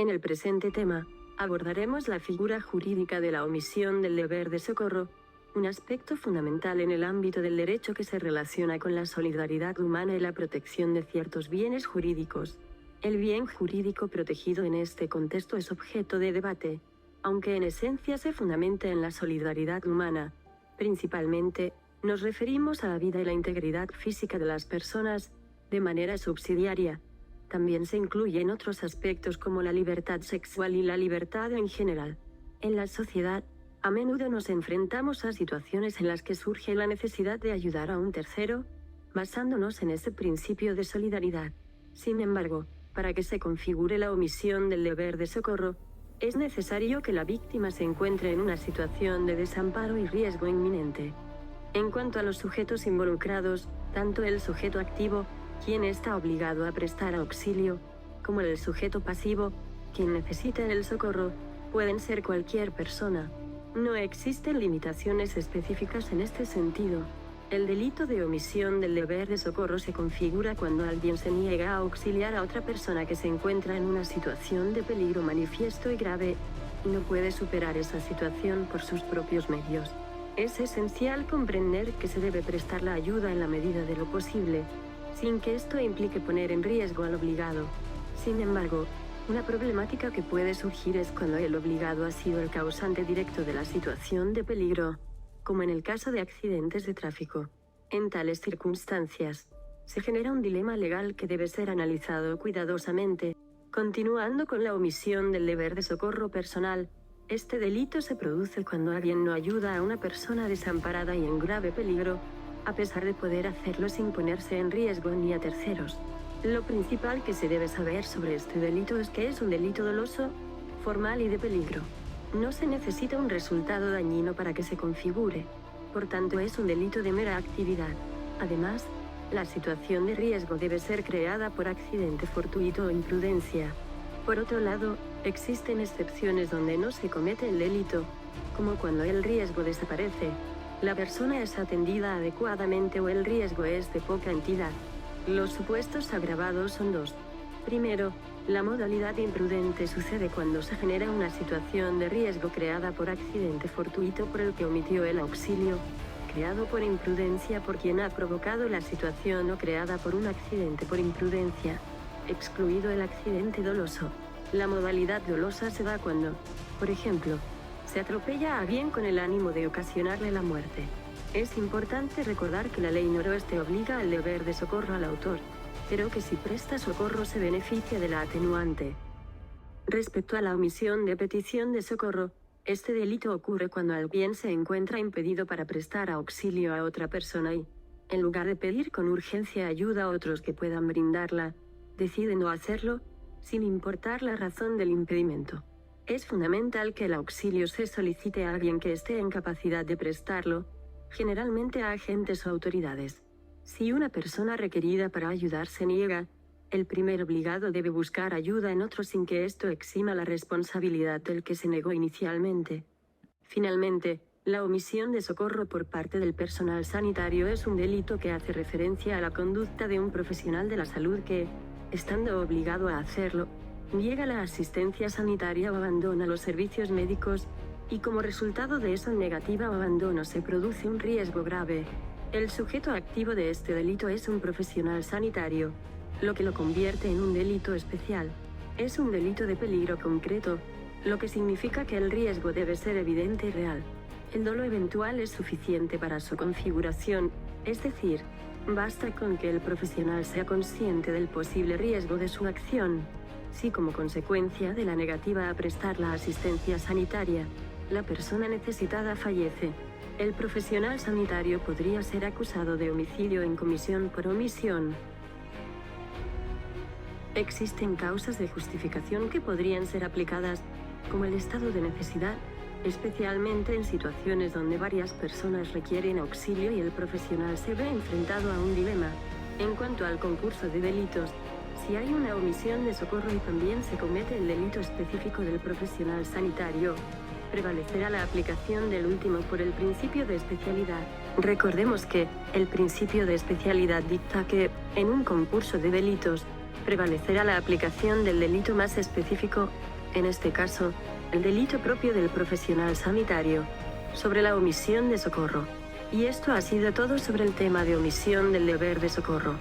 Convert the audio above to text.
En el presente tema, abordaremos la figura jurídica de la omisión del deber de socorro, un aspecto fundamental en el ámbito del derecho que se relaciona con la solidaridad humana y la protección de ciertos bienes jurídicos. El bien jurídico protegido en este contexto es objeto de debate, aunque en esencia se fundamenta en la solidaridad humana. Principalmente, nos referimos a la vida y la integridad física de las personas, de manera subsidiaria. También se incluyen otros aspectos como la libertad sexual y la libertad en general. En la sociedad, a menudo nos enfrentamos a situaciones en las que surge la necesidad de ayudar a un tercero, basándonos en ese principio de solidaridad. Sin embargo, para que se configure la omisión del deber de socorro, es necesario que la víctima se encuentre en una situación de desamparo y riesgo inminente. En cuanto a los sujetos involucrados, tanto el sujeto activo, quien está obligado a prestar auxilio, como el sujeto pasivo, quien necesita el socorro, pueden ser cualquier persona. No existen limitaciones específicas en este sentido. El delito de omisión del deber de socorro se configura cuando alguien se niega a auxiliar a otra persona que se encuentra en una situación de peligro manifiesto y grave, y no puede superar esa situación por sus propios medios. Es esencial comprender que se debe prestar la ayuda en la medida de lo posible, sin que esto implique poner en riesgo al obligado. Sin embargo, una problemática que puede surgir es cuando el obligado ha sido el causante directo de la situación de peligro, como en el caso de accidentes de tráfico. En tales circunstancias, se genera un dilema legal que debe ser analizado cuidadosamente. Continuando con la omisión del deber de socorro personal, este delito se produce cuando alguien no ayuda a una persona desamparada y en grave peligro, a pesar de poder hacerlo sin ponerse en riesgo ni a terceros. Lo principal que se debe saber sobre este delito es que es un delito doloso, formal y de peligro. No se necesita un resultado dañino para que se configure, por tanto es un delito de mera actividad. Además, la situación de riesgo debe ser creada por accidente fortuito o imprudencia. Por otro lado, existen excepciones donde no se comete el delito, como cuando el riesgo desaparece, la persona es atendida adecuadamente o el riesgo es de poca entidad. Los supuestos agravados son dos. Primero, la modalidad imprudente sucede cuando se genera una situación de riesgo creada por accidente fortuito por el que omitió el auxilio, creado por imprudencia por quien ha provocado la situación o creada por un accidente por imprudencia, excluido el accidente doloso. La modalidad dolosa se da cuando, por ejemplo, se atropella a alguien con el ánimo de ocasionarle la muerte. Es importante recordar que la ley noroeste obliga al deber de socorro al autor, pero que si presta socorro se beneficia de la atenuante. Respecto a la omisión de petición de socorro, este delito ocurre cuando alguien se encuentra impedido para prestar auxilio a otra persona y, en lugar de pedir con urgencia ayuda a otros que puedan brindarla, decide no hacerlo, sin importar la razón del impedimento. Es fundamental que el auxilio se solicite a alguien que esté en capacidad de prestarlo, generalmente a agentes o autoridades. Si una persona requerida para ayudar se niega, el primer obligado debe buscar ayuda en otro sin que esto exima la responsabilidad del que se negó inicialmente. Finalmente, la omisión de socorro por parte del personal sanitario es un delito que hace referencia a la conducta de un profesional de la salud que, estando obligado a hacerlo, niega la asistencia sanitaria o abandona los servicios médicos, y como resultado de esa negativa o abandono se produce un riesgo grave. El sujeto activo de este delito es un profesional sanitario, lo que lo convierte en un delito especial. Es un delito de peligro concreto, lo que significa que el riesgo debe ser evidente y real. El dolo eventual es suficiente para su configuración, es decir, basta con que el profesional sea consciente del posible riesgo de su acción. Si como consecuencia de la negativa a prestar la asistencia sanitaria, la persona necesitada fallece, el profesional sanitario podría ser acusado de homicidio en comisión por omisión. Existen causas de justificación que podrían ser aplicadas, como el estado de necesidad, especialmente en situaciones donde varias personas requieren auxilio y el profesional se ve enfrentado a un dilema. En cuanto al concurso de delitos, si hay una omisión de socorro y también se comete el delito específico del profesional sanitario, prevalecerá la aplicación del último por el principio de especialidad. Recordemos que, el principio de especialidad dicta que, en un concurso de delitos, prevalecerá la aplicación del delito más específico, en este caso, el delito propio del profesional sanitario, sobre la omisión de socorro. Y esto ha sido todo sobre el tema de omisión del deber de socorro.